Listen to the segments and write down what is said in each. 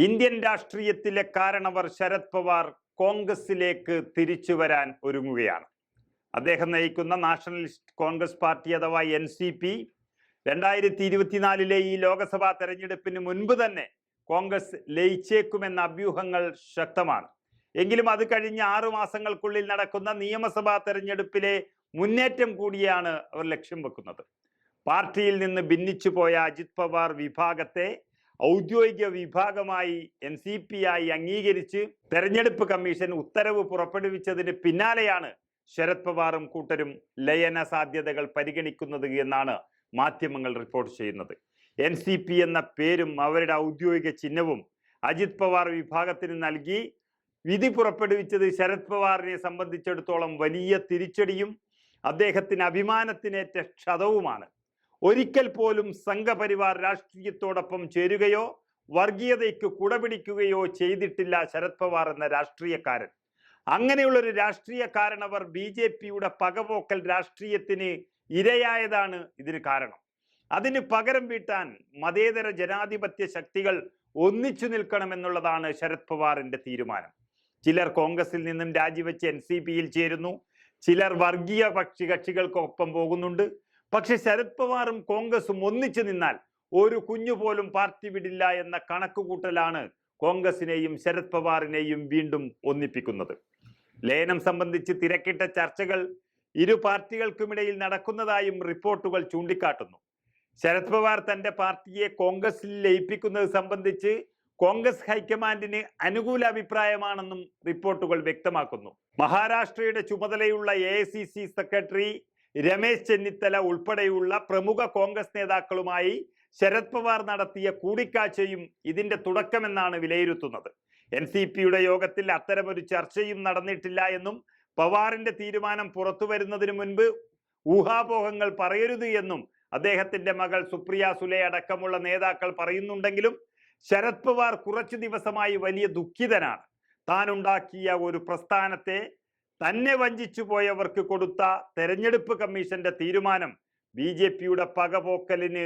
Indian രാഷ്ട്രീയത്തിലെ കാരണവർ ശരത് പവാർ കോൺഗ്രസിലേക്ക് തിരിച്ചു വരാൻ ഒരുങ്ങുകയാണ്. അദ്ദേഹം നയിക്കുന്ന നാഷണലിസ്റ്റ് കോൺഗ്രസ് പാർട്ടി അഥവാ NCP 2024 ഈ ലോക്സഭാ തെരഞ്ഞെടുപ്പിന് മുൻപ് തന്നെ കോൺഗ്രസ് ലയിച്ചേക്കുമെന്ന അഭ്യൂഹങ്ങൾ ശക്തമാണ്. എങ്കിലും അത് കഴിഞ്ഞ 6 മാസങ്ങൾക്കുള്ളിൽ നടക്കുന്ന നിയമസഭാ തെരഞ്ഞെടുപ്പിലെ മുന്നേറ്റം കൂടിയാണ് അവർ ലക്ഷ്യം വെക്കുന്നത്. പാർട്ടിയിൽ നിന്ന് ഭിന്നിച്ചു പോയ അജിത് പവാർ വിഭാഗത്തെ ഔദ്യോഗിക വിഭാഗമായി NCP ആയി അംഗീകരിച്ച് തെരഞ്ഞെടുപ്പ് കമ്മീഷൻ ഉത്തരവ് പുറപ്പെടുവിച്ചതിന് പിന്നാലെയാണ് ശരത് പവാറും കൂട്ടരും ലയന സാധ്യതകൾ പരിഗണിക്കുന്നത് എന്നാണ് മാധ്യമങ്ങൾ റിപ്പോർട്ട് ചെയ്യുന്നത്. NCP എന്ന പേരും അവരുടെ ഔദ്യോഗിക ചിഹ്നവും അജിത് പവാർ വിഭാഗത്തിന് നൽകി വിധി പുറപ്പെടുവിച്ചത് ശരത് പവാറിനെ സംബന്ധിച്ചിടത്തോളം വലിയ തിരിച്ചടിയും അദ്ദേഹത്തിന് അഭിമാനത്തിനേറ്റ ക്ഷതവുമാണ്. ഒരിക്കൽ പോലും സംഘപരിവാർ രാഷ്ട്രീയത്തോടൊപ്പം ചേരുകയോ വർഗീയതയ്ക്ക് കുടപിടിക്കുകയോ ചെയ്തിട്ടില്ല ശരത് പവാർ എന്ന രാഷ്ട്രീയക്കാരൻ. അങ്ങനെയുള്ളൊരു രാഷ്ട്രീയക്കാരനവർ BJPയുടെ പകപോക്കൽ രാഷ്ട്രീയത്തിന് ഇരയായതാണ് ഇതിന് കാരണം. അതിന് പകരം വീട്ടാൻ മതേതര ജനാധിപത്യ ശക്തികൾ ഒന്നിച്ചു നിൽക്കണമെന്നുള്ളതാണ് ശരത് പവാറിന്റെ തീരുമാനം. ചിലർ കോൺഗ്രസിൽ നിന്നും രാജിവെച്ച് NCPയിൽ ചേരുന്നു, ചിലർ വർഗീയ കക്ഷികൾക്കൊപ്പം പോകുന്നുണ്ട്. പക്ഷെ ശരത് പവാറും കോൺഗ്രസും ഒന്നിച്ചു നിന്നാൽ ഒരു കുഞ്ഞു പോലും പാർട്ടി വിടില്ല എന്ന കണക്കുകൂട്ടലാണ് കോൺഗ്രസിനെയും ശരത് പവാറിനെയും വീണ്ടും ഒന്നിപ്പിക്കുന്നത്. ലയനം സംബന്ധിച്ച് തിരക്കിട്ട ചർച്ചകൾ ഇരു പാർട്ടികൾക്കുമിടയിൽ നടക്കുന്നതായും റിപ്പോർട്ടുകൾ ചൂണ്ടിക്കാട്ടുന്നു. ശരത് പവാർ തന്റെ പാർട്ടിയെ കോൺഗ്രസിൽ ലയിപ്പിക്കുന്നത് സംബന്ധിച്ച് കോൺഗ്രസ് ഹൈക്കമാൻഡിന് അനുകൂല അഭിപ്രായമാണെന്നും റിപ്പോർട്ടുകൾ വ്യക്തമാക്കുന്നു. മഹാരാഷ്ട്രയുടെ ചുമതലയുള്ള AICC സെക്രട്ടറി രമേശ് ചെന്നിത്തല ഉൾപ്പെടെയുള്ള പ്രമുഖ കോൺഗ്രസ് നേതാക്കളുമായി ശരത് പവാർ നടത്തിയ കൂടിക്കാഴ്ചയും ഇതിന്റെ തുടക്കമെന്നാണ് വിലയിരുത്തുന്നത്. NCPയുടെ യോഗത്തിൽ അത്തരമൊരു ചർച്ചയും നടന്നിട്ടില്ല എന്നും പവാറിന്റെ തീരുമാനം പുറത്തു വരുന്നതിന് മുൻപ് ഊഹാപോഹങ്ങൾ പറയരുത് എന്നും അദ്ദേഹത്തിന്റെ മകൾ സുപ്രിയ സുലെ അടക്കമുള്ള നേതാക്കൾ പറയുന്നുണ്ടെങ്കിലും ശരത് പവാർ കുറച്ചു ദിവസമായി വലിയ ദുഃഖിതനാണ്. താൻ ഉണ്ടാക്കിയ ഒരു പ്രസ്ഥാനത്തെ തന്നെ വഞ്ചിച്ചു പോയവർക്ക് കൊടുത്ത തെരഞ്ഞെടുപ്പ് കമ്മീഷന്റെ തീരുമാനം BJPയുടെ പകപോക്കലിന്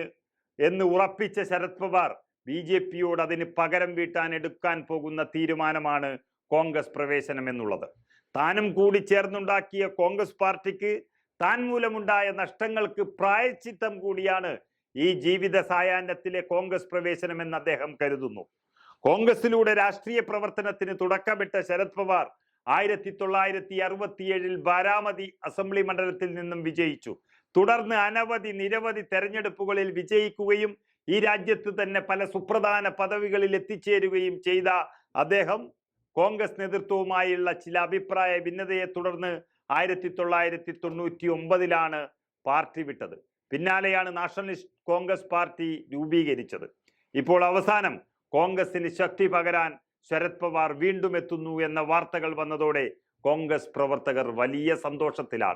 എന്ന് ഉറപ്പിച്ച ശരത് പവാർ BJPയോട് അതിന് പകരം വീട്ടാൻ എടുക്കാൻ പോകുന്ന തീരുമാനമാണ് കോൺഗ്രസ് പ്രവേശനം എന്നുള്ളത്. താനും കൂടി ചേർന്നുണ്ടാക്കിയ കോൺഗ്രസ് പാർട്ടിക്ക് താൻ മൂലമുണ്ടായ നഷ്ടങ്ങൾക്ക് പ്രായശ്ചിത്തം കൂടിയാണ് ഈ ജീവിത സായാഹ്നത്തിലെ കോൺഗ്രസ് പ്രവേശനം എന്ന് അദ്ദേഹം കരുതുന്നു. കോൺഗ്രസിലൂടെ രാഷ്ട്രീയ പ്രവർത്തനത്തിന് തുടക്കമിട്ട ശരത് പവാർ 1967 ബാരാമതി അസംബ്ലി മണ്ഡലത്തിൽ നിന്നും വിജയിച്ചു. തുടർന്ന് നിരവധി തെരഞ്ഞെടുപ്പുകളിൽ വിജയിക്കുകയും ഈ രാജ്യത്ത് തന്നെ പല സുപ്രധാന പദവികളിൽ എത്തിച്ചേരുകയും ചെയ്ത അദ്ദേഹം കോൺഗ്രസ് നേതൃത്വവുമായുള്ള ചില അഭിപ്രായ ഭിന്നതയെ തുടർന്ന് 1999 പാർട്ടി വിട്ടത്. പിന്നാലെയാണ് നാഷണലിസ്റ്റ് കോൺഗ്രസ് പാർട്ടി രൂപീകരിച്ചത്. ഇപ്പോൾ അവസാനം കോൺഗ്രസിന് ശക്തി പകരാൻ ശരത് പവാർ വീണ്ടും എത്തുന്നു എന്ന വാർത്തകൾ വന്നതോടെ കോൺഗ്രസ് പ്രവർത്തകർ വലിയ സന്തോഷത്തിലാണ്.